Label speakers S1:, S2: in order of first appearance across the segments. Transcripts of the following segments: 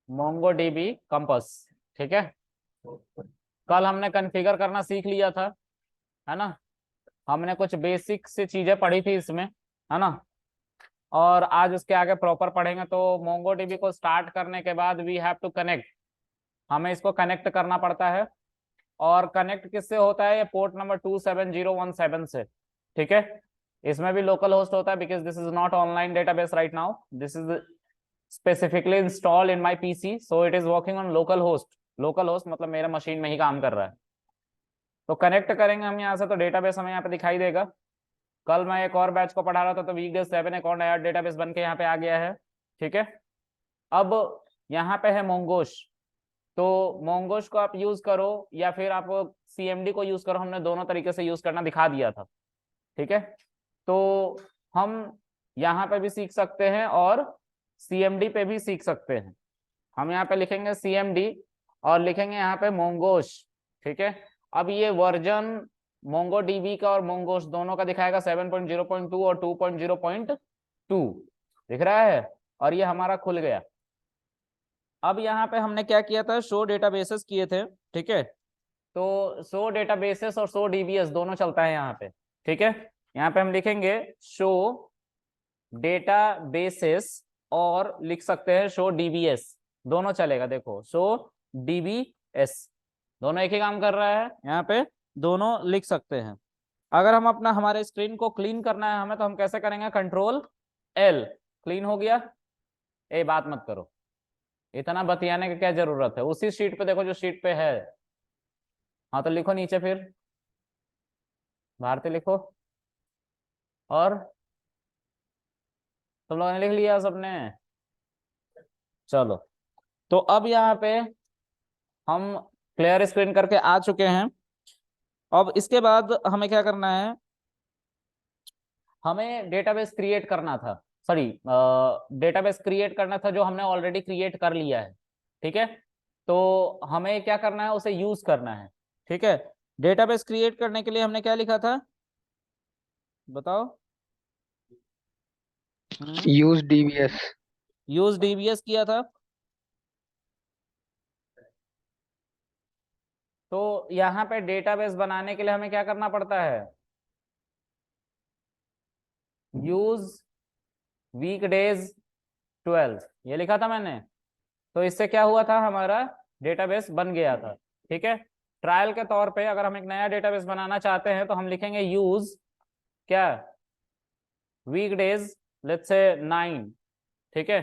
S1: Mongo dB compass. ठीक है, कल हमने कॉन्फ़िगर करना सीख लिया था, है ना। हमने कुछ बेसिक से चीजें पढ़ी थी इसमें, है ना। और आज उसके आगे प्रॉपर पढ़ेंगे। तो मोंगो डीबी को स्टार्ट करने के बाद वी हैव टू कनेक्ट, हमें इसको कनेक्ट करना पड़ता है। और कनेक्ट किससे होता है? ये पोर्ट नंबर 27017 से। ठीक है, इसमें भी लोकल होस्ट होता है, because this is not online database right now, this is specifically installed in my PC, so it is working on local host. Local host मतलब मेरे मशीन में ही काम कर रहा है। तो कनेक्ट करेंगे हम यहाँ से, तो डेटाबेस हमें यहाँ पे दिखाई देगा। कल मैं एक और बैच को पढ़ा रहा था, तो वीकडे 7 एक और नया डेटाबेस बन के यहाँ पे आ गया है। ठीक है, अब यहाँ पे है मोंगोश। तो मोंगोश को आप यूज करो या फिर आप सीएमडी को यूज करो, हमने दोनों तरीके से यूज करना दिखा दिया था। ठीक है, तो हम यहाँ पे भी सीख सकते हैं और सीएमडी पे भी सीख सकते हैं। हम यहाँ पे लिखेंगे सीएमडी और लिखेंगे यहाँ पे मोंगोश। ठीक है, अब ये वर्जन मोंगो डीबी का और मोंगोश दोनों का दिखाएगा 7.0.2 और 2.0.2 दिख रहा है। और ये हमारा खुल गया। अब यहाँ पे हमने क्या किया था? शो डेटाबेसेस किए थे। ठीक है, तो शो डेटाबेसेस और शो डीबीएस दोनों चलता है यहाँ पे। ठीक है, यहाँ पे हम लिखेंगे शो डेटाबेसेस और लिख सकते हैं शो डीबीएस, दोनों चलेगा। देखो शो डीबीएस दोनों एक ही काम कर रहा है, यहाँ पे दोनों लिख सकते हैं। अगर हम अपना हमारे स्क्रीन को क्लीन करना है हमें, तो हम कैसे करेंगे? कंट्रोल एल, क्लीन हो गया। ए बात मत करो, इतना बतियाने की क्या जरूरत है? उसी शीट पे देखो जो शीट पे है। हाँ तो लिखो नीचे फिर, भारती लिखो। और तुम लोगों ने लिख लिया सबने? चलो, तो अब यहाँ पे हम क्लियर स्क्रीन करके आ चुके हैं। अब इसके बाद हमें क्या करना है? हमें डेटाबेस क्रिएट करना था, सॉरी, डेटाबेस क्रिएट करना था जो हमने ऑलरेडी क्रिएट कर लिया है। ठीक है, तो हमें क्या करना है? उसे यूज करना है। ठीक है, डेटाबेस क्रिएट करने के लिए हमने क्या लिखा था बताओ?
S2: Use DBS.
S1: यूज डीबीएस किया था। तो यहाँ पे डेटाबेस बनाने के लिए हमें क्या करना पड़ता है? यूज वीकडेज 12 ये लिखा था मैंने। तो इससे क्या हुआ था? हमारा डेटाबेस बन गया था। ठीक है, ट्रायल के तौर पे अगर हम एक नया डेटाबेस बनाना चाहते हैं तो हम लिखेंगे यूज क्या? Weekdays let's say 9। ठीक है,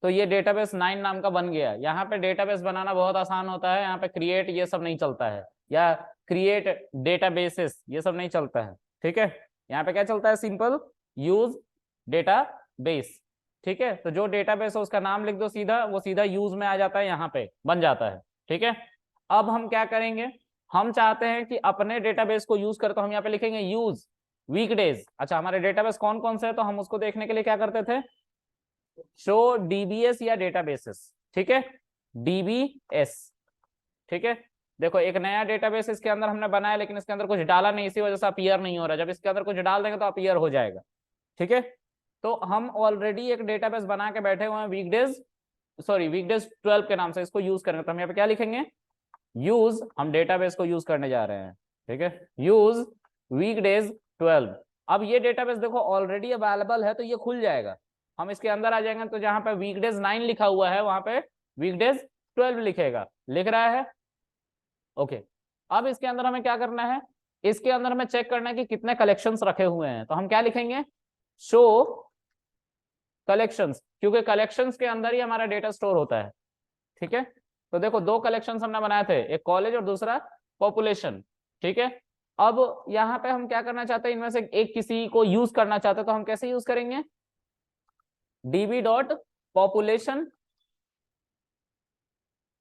S1: तो ये डेटाबेस 9 नाम का बन गया। यहाँ पे डेटाबेस बनाना बहुत आसान होता है, यहाँ पे क्रिएट ये सब नहीं चलता है, या क्रिएट डेटाबेसेस ये सब नहीं चलता है। ठीक है, यहाँ पे क्या चलता है? Simple use database. ठीक है, तो जो डेटाबेस है उसका नाम लिख दो सीधा, वो सीधा यूज में आ जाता है, यहाँ पे बन जाता है। ठीक है, अब हम क्या करेंगे? हम चाहते हैं कि अपने डेटाबेस को यूज करें, तो हम यहाँ पे लिखेंगे यूज वीकडेज। अच्छा, हमारे डेटाबेस कौन कौन से है तो हम उसको देखने के लिए क्या करते थे? शो डीबीएस या डेटाबेसेस। ठीक है, डीबीएस। ठीक है, देखो एक नया डेटाबेस इसके अंदर हमने बनाया, लेकिन इसके अंदर कुछ डाला नहीं, इसी वजह से अपीयर नहीं हो रहा। जब इसके अंदर कुछ डाल देंगे तो अपीयर हो जाएगा। ठीक है, तो हम ऑलरेडी एक डेटाबेस बना के बैठे हुए हैं वीकडेज, सॉरी वीकडेज 12 के नाम से, इसको यूज करेंगे। तो हम यहाँ पे क्या लिखेंगे? यूज, हम डेटाबेस को यूज करने जा रहे हैं। ठीक है, यूज वीकडेज 12। अब ये डेटाबेस देखो ऑलरेडी अवेलेबल है, तो ये खुल जाएगा। हम इसके अंदर आ जाएंगे, तो जहां पे वीकडेज 9 लिखा हुआ है वहां पे वीकडेज 12 लिखेगा, लिख रहा है। ओके, अब इसके अंदर हमें क्या करना है? इसके अंदर हमें चेक करना है कि कितने कलेक्शंस रखे हुए हैं। तो हम क्या लिखेंगे? शो कलेक्शंस, क्योंकि कलेक्शंस के अंदर ही हमारा डेटा स्टोर होता है। ठीक है, तो देखो दो कलेक्शंस हमने बनाए थे, एक कॉलेज और दूसरा पॉपुलेशन। ठीक है, अब यहाँ पे हम क्या करना चाहते हैं? इनमें से एक किसी को यूज करना चाहते हैं, तो हम कैसे यूज करेंगे? डीबी डॉट पॉपुलेशन,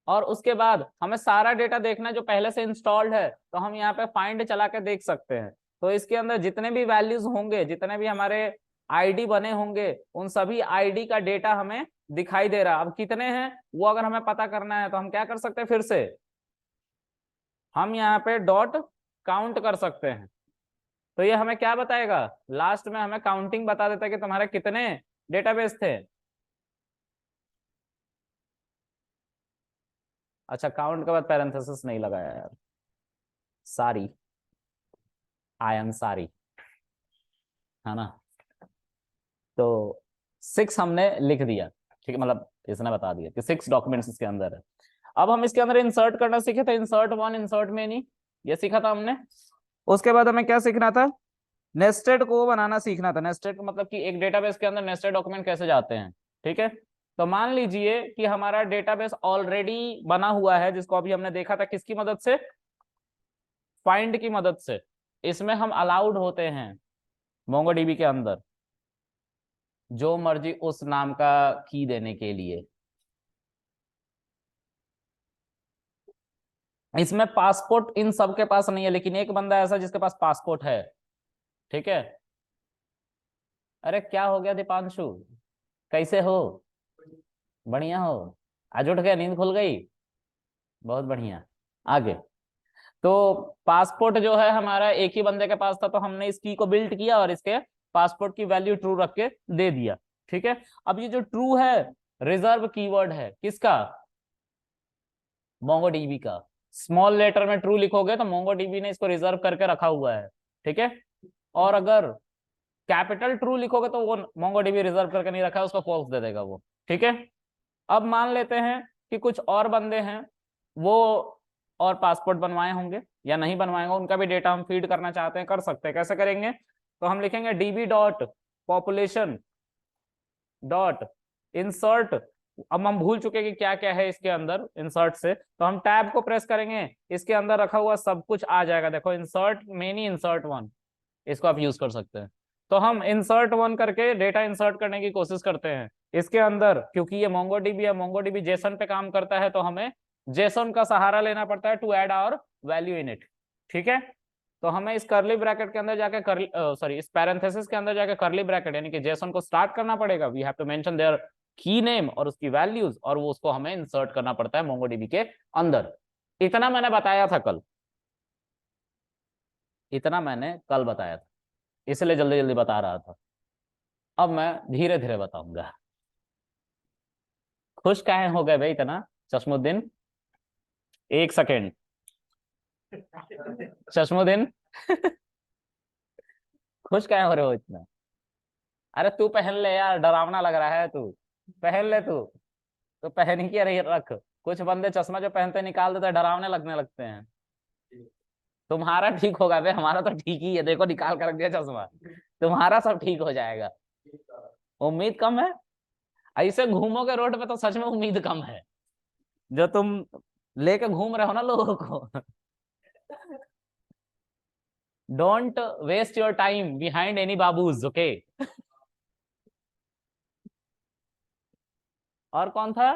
S1: और उसके बाद हमें सारा डेटा देखना है जो पहले से इंस्टॉल्ड है, तो हम यहाँ पे फाइंड चला के देख सकते हैं। तो इसके अंदर जितने भी वैल्यूज होंगे, जितने भी हमारे आईडी बने होंगे, उन सभी आईडी का डेटा हमें दिखाई दे रहा है। अब कितने हैं वो अगर हमें पता करना है तो हम क्या कर सकते हैं? फिर से हम यहाँ पे डॉट काउंट कर सकते हैं। तो ये हमें क्या बताएगा? लास्ट में हमें काउंटिंग बता देता है कि तुम्हारे कितने डेटाबेस थे। अच्छा, काउंट के बाद पैरेंथेसिस नहीं लगाया यार, सॉरी, आई एम सॉरी, है ना। तो 6 हमने लिख दिया, ठीक है, मतलब इसने बता दिया कि 6 डॉक्यूमेंट्स इसके अंदर है। अब हम इसके अंदर इंसर्ट करना सीखे थे, इंसर्ट वन, इंसर्ट मेनी, ये सीखा था हमने। उसके बाद हमें क्या सीखना था, नेस्टेड को बनाना सीखना था। नेस्टेड मतलब कि एक डेटाबेस के अंदर नेस्टेड डॉक्यूमेंट कैसे जाते हैं, ठीक है। तो मान लीजिए कि हमारा डेटाबेस ऑलरेडी बना हुआ है, जिसको अभी हमने देखा था किसकी मदद से, फाइंड की मदद से। इसमें हम अलाउड होते हैं मोंगोडीबी के अंदर जो मर्जी उस नाम का की देने के लिए। इसमें पासपोर्ट इन सब के पास नहीं है, लेकिन एक बंदा ऐसा जिसके पास पासपोर्ट है, ठीक है। अरे क्या हो गया दीपांशु, कैसे हो? बढ़िया हो? आज उठ गया, नींद खुल गई? बहुत बढ़िया। आगे, तो पासपोर्ट जो है हमारा एक ही बंदे के पास था, तो हमने इस की को बिल्ड किया और इसके पासपोर्ट की वैल्यू ट्रू रख के दे दिया, ठीक है। अब ये जो ट्रू है रिजर्व कीवर्ड है किसका, मोंगोडीबी का। स्मॉल लेटर में ट्रू लिखोगे तो मोंगोडीबी ने इसको रिजर्व करके रखा हुआ है, ठीक है। और अगर कैपिटल ट्रू लिखोगे तो वो मोंगोडीबी रिजर्व करके नहीं रखा है, उसको फॉल्स दे देगा वो, ठीक है। अब मान लेते हैं कि कुछ और बंदे हैं, वो और पासपोर्ट बनवाए होंगे या नहीं बनवाएंगे, उनका भी डेटा हम फीड करना चाहते हैं, कर सकते हैं। कैसे करेंगे, तो हम लिखेंगे dB dot population dot insert. अब हम भूल चुके कि क्या क्या है इसके अंदर इंसर्ट से, तो हम टैब को प्रेस करेंगे, इसके अंदर रखा हुआ सब कुछ आ जाएगा। देखो इंसर्ट मेनी, इंसर्ट वन, इसको आप यूज कर सकते हैं। तो हम इंसर्ट वन करके डेटा इंसर्ट करने की कोशिश करते हैं इसके अंदर। क्योंकि ये मोंगोडीबी है, मोंगोडीबी जेसन पे काम करता है, तो हमें जेसन का सहारा लेना पड़ता है to add our value in it, ठीक है। तो हमें इस करली ब्रैकेट के अंदर जाके इस पैरेंथेसिस के अंदर जाके करली ब्रैकेट यानी कि जेसन को स्टार्ट करना पड़ेगा। We have to mention their की नेम और उसकी वैल्यूज, और वो उसको हमें इंसर्ट करना पड़ता है मोंगोडीबी के अंदर। इतना मैंने बताया था कल, इतना मैंने कल बताया था, इसलिए जल्दी जल्दी बता रहा था। अब मैं धीरे धीरे बताऊंगा। खुश काहे हो गए भाई इतना, चश्मुद्दीन? एक सेकेंड, चश्मुद्दीन खुश काहे हो रहे हो इतना? अरे तू पहन ले यार, डरावना लग रहा है तू, पहन ले तू। तो पहन ही के रही रख। कुछ बंदे चश्मा जो पहनते निकाल देते हैं, डरावने लगने लगते हैं। तुम्हारा ठीक होगा बे, हमारा तो ठीक ही है, देखो निकाल कर रख दिया चश्मा। तुम्हारा सब ठीक हो जाएगा। उम्मीद कम है, ऐसे घूमोगे रोड पे तो सच में उम्मीद कम है, जो तुम लेके घूम रहे हो ना लोगों को। Don't waste your time behind any babus, okay. और कौन था?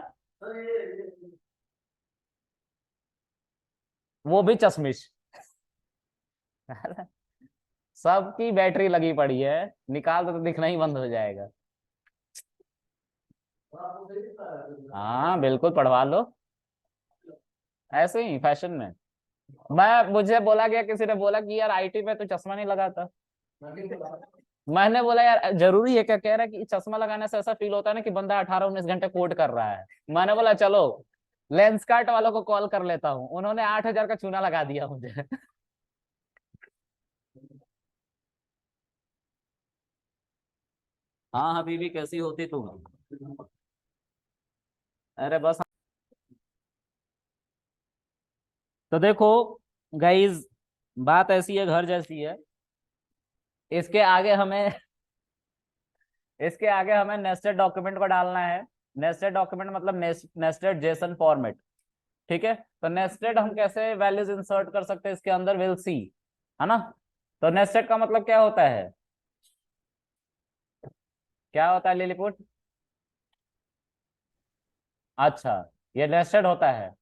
S1: वो भी चश्मिश। सबकी बैटरी लगी पड़ी है, निकाल दो तो दिखना ही बंद हो जाएगा। हाँ बिल्कुल, पढ़वा लो, ऐसे ही फैशन में। मुझे बोला गया, किसी ने बोला कि यार आईटी में तो चश्मा नहीं लगाता। मैंने बोला यार जरूरी है क्या? कह रहा है कि चश्मा लगाने से ऐसा फील होता है ना कि बंदा 18-19 घंटे कोड कर रहा है। मैंने बोला चलो लेंस कार्ट वालों को कॉल कर लेता हूँ, उन्होंने 8,000 का चूना लगा दिया मुझे। हाँ हबीबी, कैसी होती तुम? अरे बस। तो देखो गाइज, बात ऐसी है, घर जैसी है। इसके आगे हमें इसके आगे हमें नेस्टेड डॉक्यूमेंट को डालना है। नेस्टेड डॉक्यूमेंट मतलब नेस्टेड जेसन फॉर्मेट, ठीक है। तो नेस्टेड हम कैसे वैल्यूज इंसर्ट कर सकते हैं इसके अंदर, विल सी, है ना। तो नेस्टेड का मतलब क्या होता है, क्या होता है लिलीपुट? अच्छा, ये नेस्टेड होता है,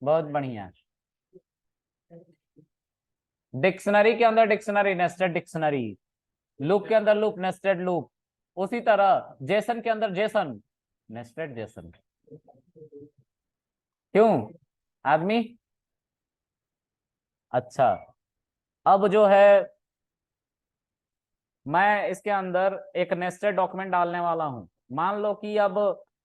S1: बहुत बढ़िया। डिक्शनरी के अंदर डिक्शनरी, नेस्टेड डिक्शनरी। लूप के अंदर लूप, नेस्टेड लूप। उसी तरह जेसन के अंदर जेसन, नेस्टेड जेसन। क्यों आदमी? अच्छा, अब जो है मैं इसके अंदर एक नेस्टेड डॉक्यूमेंट डालने वाला हूं। मान लो कि अब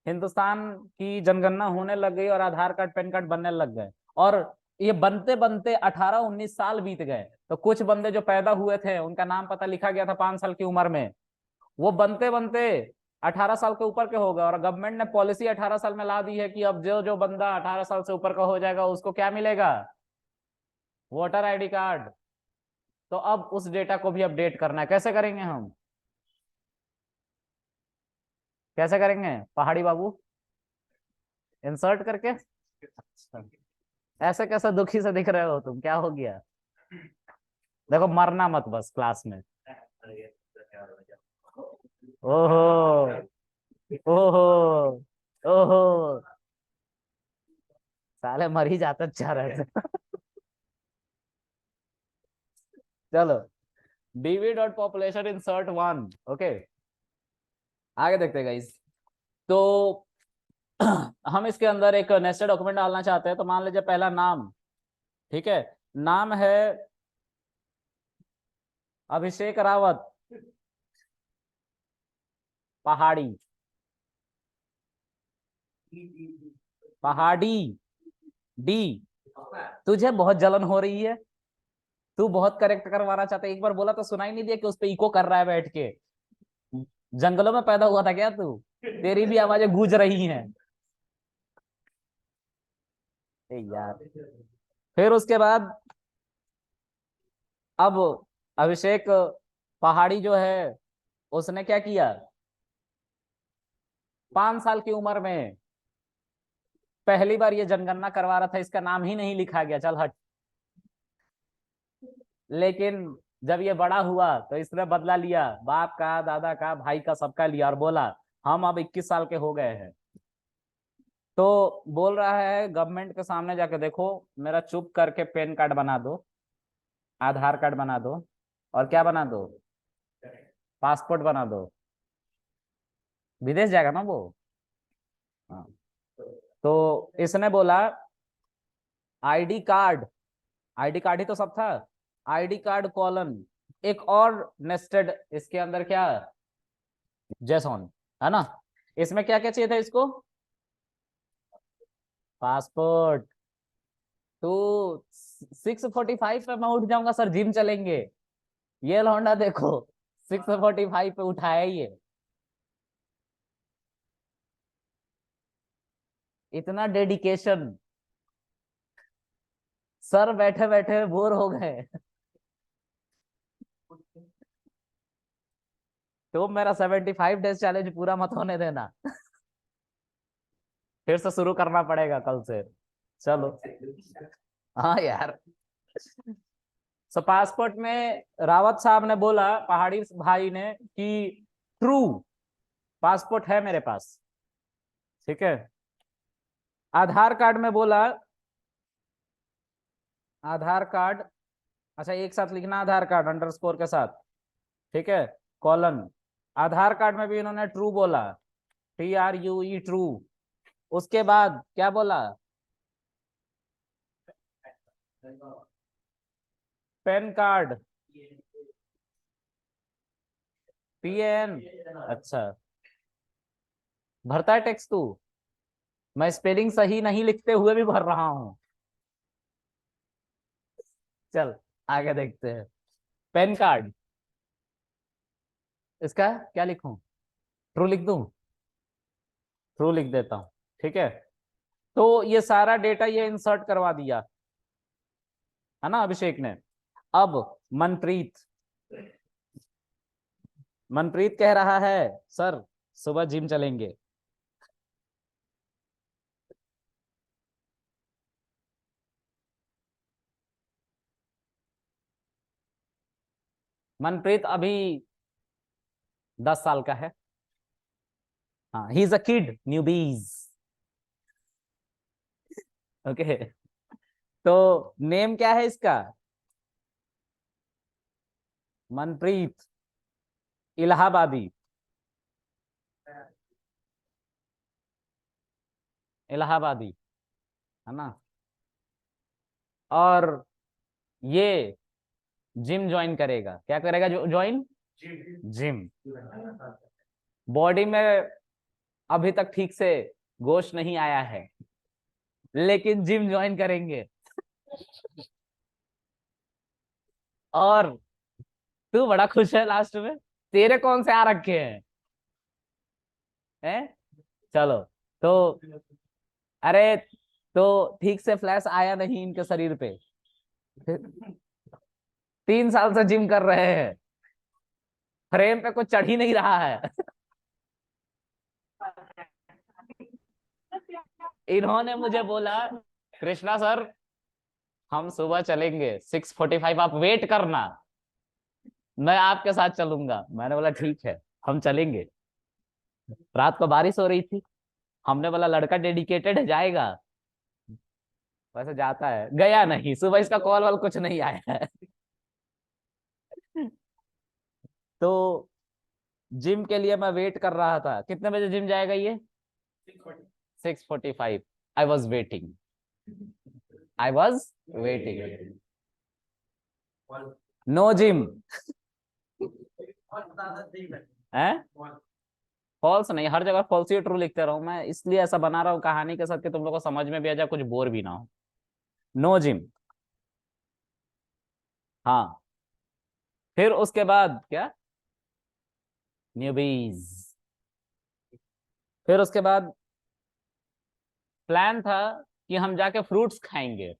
S1: हिंदुस्तान की जनगणना होने लग गई और आधार कार्ड पैन कार्ड बनने लग गए, और ये बनते बनते 18-19 साल बीत गए। तो कुछ बंदे जो पैदा हुए थे उनका नाम पता लिखा गया था 5 साल की उम्र में, वो बनते बनते 18 साल के ऊपर के हो गए, और गवर्नमेंट ने पॉलिसी 18 साल में ला दी है कि अब जो जो बंदा 18 साल से ऊपर का हो जाएगा उसको क्या मिलेगा, वोटर आईडी कार्ड। तो अब उस डेटा को भी अपडेट करना है, कैसे करेंगे हम, कैसे करेंगे पहाड़ी बाबू, इंसर्ट करके। अच्छा, ऐसे कैसे दुखी से दिख रहे हो तुम, क्या हो गया, देखो मरना मत बस क्लास में। ओहो, ओहो, ओहो, साले मर ही जाते चाह रहे थे। चलो, DV dot population insert 1, okay, आगे देखते हैं गाइस। तो हम इसके अंदर एक नेस्टेड डॉक्यूमेंट डालना चाहते हैं, तो मान लीजिए पहला नाम, ठीक है, नाम है अभिषेक रावत पहाड़ी, पहाड़ी डी। तुझे बहुत जलन हो रही है, तू बहुत करेक्ट करवाना चाहता है, एक बार बोला तो सुनाई नहीं दिया कि उस पे इको कर रहा है बैठ के, जंगलों में पैदा हुआ था क्या तू, तेरी भी आवाजें गूंज रही हैं। ए यार, फिर उसके बाद अब अभिषेक पहाड़ी जो है उसने क्या किया, 5 साल की उम्र में पहली बार ये जनगणना करवा रहा था, इसका नाम ही नहीं लिखा गया, चल हट। लेकिन जब ये बड़ा हुआ तो इसने बदला लिया, बाप का, दादा का, भाई का, सबका लिया, और बोला हम अब 21 साल के हो गए हैं। तो बोल रहा है गवर्नमेंट के सामने जाके, देखो मेरा चुप करके पैन कार्ड बना दो, आधार कार्ड बना दो, और क्या बना दो, पासपोर्ट बना दो, विदेश जाएगा ना वो। हाँ, तो इसने बोला आईडी कार्ड, आईडी कार्ड ही तो सब था, आईडी कार्ड कॉलन एक और नेस्टेड इसके अंदर क्या, जेसॉन, है ना। इसमें क्या क्या चाहिए था इसको, पासपोर्ट। तो 6:45 पे मैं उठ जाऊंगा सर, जिम चलेंगे, ये लौंडा देखो 6:45 पे उठाया ये, इतना डेडिकेशन। सर बैठे बैठे बोर हो गए, तो मेरा 75 डेज चैलेंज पूरा मत होने देना, फिर से शुरू करना पड़ेगा कल से। चलो, हाँ यार। सो पासपोर्ट में रावत साहब ने बोला, पहाड़ी भाई ने, कि ट्रू पासपोर्ट है मेरे पास, ठीक है। आधार कार्ड में बोला, आधार कार्ड, अच्छा एक साथ लिखना, आधार कार्ड अंडरस्कोर के साथ, ठीक है, कॉलन। आधार कार्ड में भी इन्होंने ट्रू बोला, TRUE ट्रू। उसके बाद क्या बोला, पैन कार्ड, PN। अच्छा, भरता है टैक्स तू, मैं स्पेलिंग सही नहीं लिखते हुए भी भर रहा हूं। चल आगे देखते हैं, पैन कार्ड, इसका क्या लिखूं, ट्रू लिख दूं, ट्रू लिख देता हूं, ठीक है। तो ये सारा डेटा ये इंसर्ट करवा दिया, है ना अभिषेक ने। अब मनप्रीत, मनप्रीत कह रहा है सर सुबह जिम चलेंगे, मनप्रीत अभी 10 साल का है, हाँ, he is a kid, newbies, okay. तो नेम क्या है इसका, मनप्रीत इलाहाबादी, इलाहाबादी, है ना। और ये जिम ज्वाइन करेगा, क्या करेगा जो ज्वाइन, जिम। बॉडी में अभी तक ठीक से गोश्त नहीं आया है, लेकिन जिम ज्वाइन करेंगे। और तू बड़ा खुश है लास्ट में, तेरे कौन से आ रखे हैं? चलो, तो अरे, तो ठीक से फ्लैश आया नहीं इनके शरीर पे। 3 साल से जिम कर रहे हैं, फ्रेम पे कुछ चढ़ ही नहीं रहा है। इन्होंने मुझे बोला, कृष्णा सर हम सुबह चलेंगे 6:45, आप वेट करना, मैं आपके साथ चलूंगा। मैंने बोला ठीक है, हम चलेंगे। रात को बारिश हो रही थी, हमने बोला लड़का डेडिकेटेड है, जाएगा। वैसे जाता है, गया नहीं। सुबह इसका कॉल वॉल कुछ नहीं आया है। तो जिम के लिए मैं वेट कर रहा था। कितने बजे जिम जाएगा ये? 6:45। I was waiting, I was waiting. No gym है। फॉल्स नहीं, हर जगह फॉल्स ही ट्रू लिखते रहूं मैं, इसलिए ऐसा बना रहा हूँ कहानी के साथ कि तुम लोग को समझ में भी आ जाए, कुछ बोर भी ना हो। No gym. हाँ, फिर उसके बाद क्या? न्यूबीज। फिर उसके बाद प्लान था कि हम जाके फ्रूट्स खाएंगे।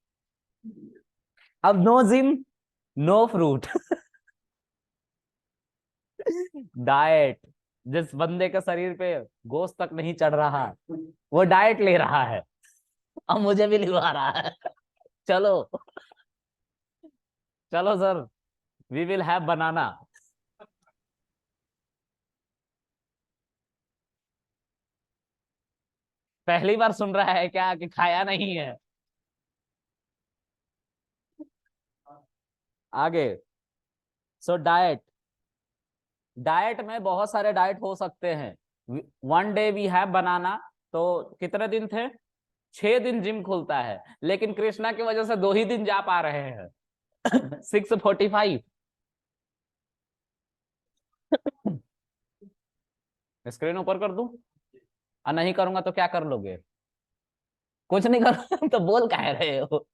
S1: अब no gym, no fruit. Diet. जिस बंदे के शरीर पे गोश्त तक नहीं चढ़ रहा, वो डाइट ले रहा है, अब मुझे भी लिवा रहा है। चलो, चलो सर, वी विल हैव बनाना। पहली बार सुन रहा है क्या कि खाया नहीं है? आगे। सो डाइट, डाइट में बहुत सारे डाइट हो सकते हैं। 1 डे वी हैव बनाना, तो कितने दिन थे? 6 दिन जिम खुलता है, लेकिन कृष्णा की वजह से 2 ही दिन जा पा रहे हैं। 6:45। स्क्रीन ऊपर कर दूं? और नहीं करूंगा तो क्या कर लोगे? कुछ नहीं कर। तो बोल कह रहे हो?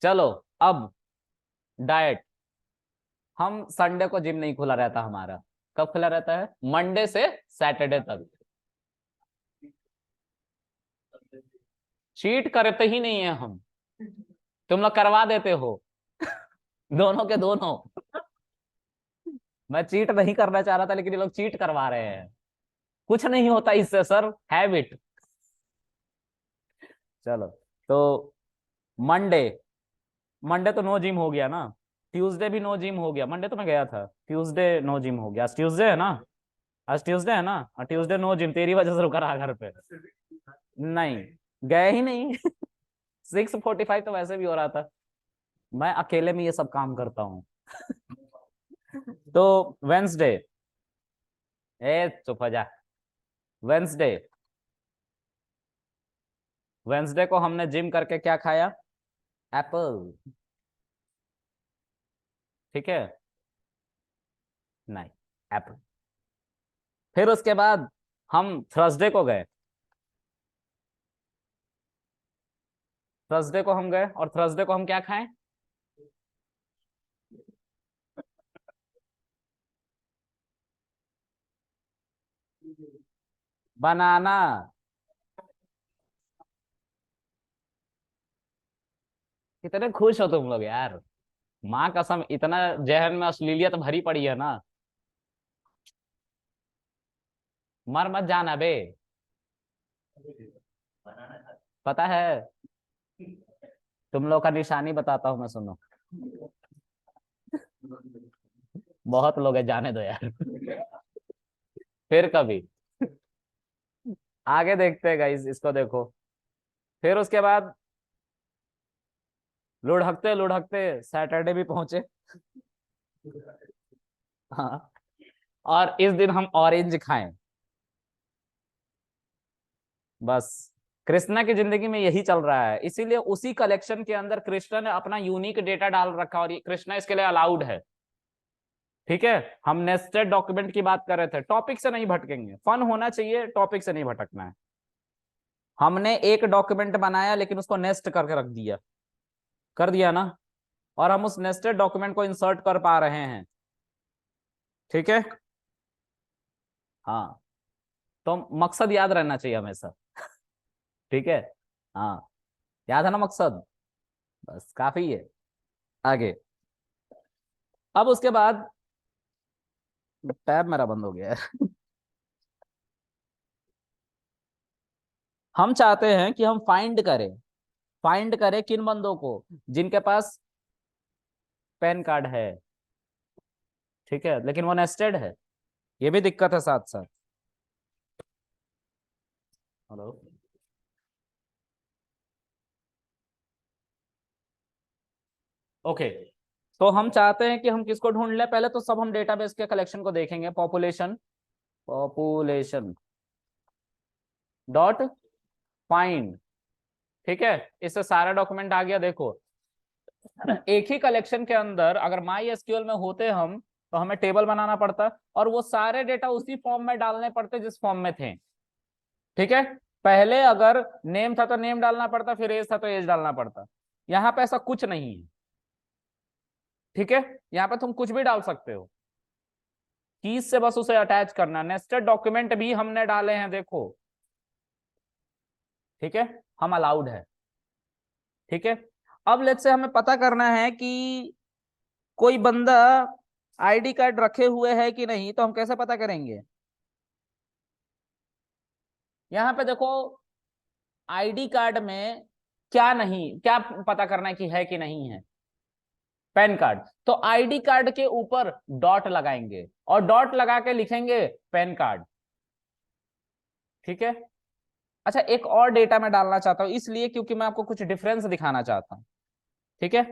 S1: चलो, अब डाइट। हम संडे को जिम नहीं खुला रहता हमारा। कब खुला रहता है? मंडे से सैटरडे तक। चीट करते ही नहीं है हम, तुम लोग करवा देते हो। दोनों के दोनों। मैं चीट नहीं करना चाह रहा था, लेकिन ये लोग चीट करवा रहे हैं। कुछ नहीं होता इससे सर, हैबिट। चलो, तो मंडे, मंडे तो नो जिम हो गया ना। ट्यूसडे भी नो जिम हो गया, मंडे तो मैं गया था। ट्यूसडे नो जिम हो गया। आज ट्यूसडे है ना? आज ट्यूसडे है ना? और ट्यूसडे नो जिम, तेरी वजह से रुका रहा घर पे। नहीं, गए ही नहीं। 6:45 तो वैसे भी हो रहा था। मैं अकेले में ये सब काम करता हूँ। तो वेंसडे, ए चुप हो जा। वेंसडे, वेंसडे को हमने जिम करके क्या खाया? एप्पल। ठीक है? नहीं, एप्पल। फिर उसके बाद हम थर्सडे को गए। थर्सडे को हम गए, और थर्सडे को हम क्या खाएं? बनाना। कितने खुश हो तुम लोग यार। माँ कसम, इतना जहन में अश्लीलियत भरी पड़ी है ना। मर मत जाना बे। पता है, तुम लोग का निशानी बताता हूं मैं, सुनो। बहुत लोग है, जाने दो यार। फिर कभी आगे देखते हैं गाइस, इसको देखो। फिर उसके बाद लुढ़कते लुढ़कते सैटरडे भी पहुंचे। हाँ, और इस दिन हम ऑरेंज खाएं। बस, कृष्णा की जिंदगी में यही चल रहा है, इसीलिए उसी कलेक्शन के अंदर कृष्णा ने अपना यूनिक डेटा डाल रखा, और कृष्णा इसके लिए अलाउड है। ठीक है, हम नेस्टेड डॉक्यूमेंट की बात कर रहे थे, टॉपिक से नहीं भटकेंगे, फन होना चाहिए, टॉपिक से नहीं भटकना है। हमने एक डॉक्यूमेंट बनाया लेकिन उसको नेस्ट करके रख दिया, कर दिया ना, और हम उस नेस्टेड डॉक्यूमेंट को इंसर्ट कर पा रहे हैं। ठीक है, हाँ, तो मकसद याद रहना चाहिए हमेशा। ठीक है, हाँ, याद है ना मकसद, बस काफी है। आगे, अब उसके बाद टैब मेरा बंद हो गया है। हम चाहते हैं कि हम फाइंड करें किन बंदों को, जिनके पास पैन कार्ड है। ठीक है, लेकिन वो नेस्टेड है, ये भी दिक्कत है साथ साथ। हेलो, ओके, तो हम चाहते हैं कि हम किसको ढूंढ लें, पहले तो सब हम डेटाबेस के कलेक्शन को देखेंगे, पॉपुलेशन डॉट फाइंड। ठीक है, इससे सारा डॉक्यूमेंट आ गया। देखो, एक ही कलेक्शन के अंदर अगर माई एसक्यूएल में होते हम, तो हमें टेबल बनाना पड़ता और वो सारे डेटा उसी फॉर्म में डालने पड़ते जिस फॉर्म में थे। ठीक है, पहले अगर नेम था तो नेम डालना पड़ता, फिर एज था तो एज डालना पड़ता। यहाँ पे ऐसा कुछ नहीं है। ठीक है, यहाँ पे तुम कुछ भी डाल सकते हो, कीज से बस उसे अटैच करना। नेस्टेड डॉक्यूमेंट भी हमने डाले हैं, देखो। ठीक है, हम अलाउड है। ठीक है, अब लेट्स से हमें पता करना है कि कोई बंदा आईडी कार्ड रखे हुए है कि नहीं, तो हम कैसे पता करेंगे? यहाँ पे देखो, आईडी कार्ड में क्या नहीं, क्या पता करना है कि है कि नहीं है? Pan card. तो आईडी कार्ड के ऊपर डॉट लगाएंगे और डॉट लगा के लिखेंगे पैन कार्ड। ठीक है, अच्छा, एक और डेटा मैं डालना चाहता हूं, इसलिए क्योंकि मैं आपको कुछ डिफरेंस दिखाना चाहता हूं। ठीक है,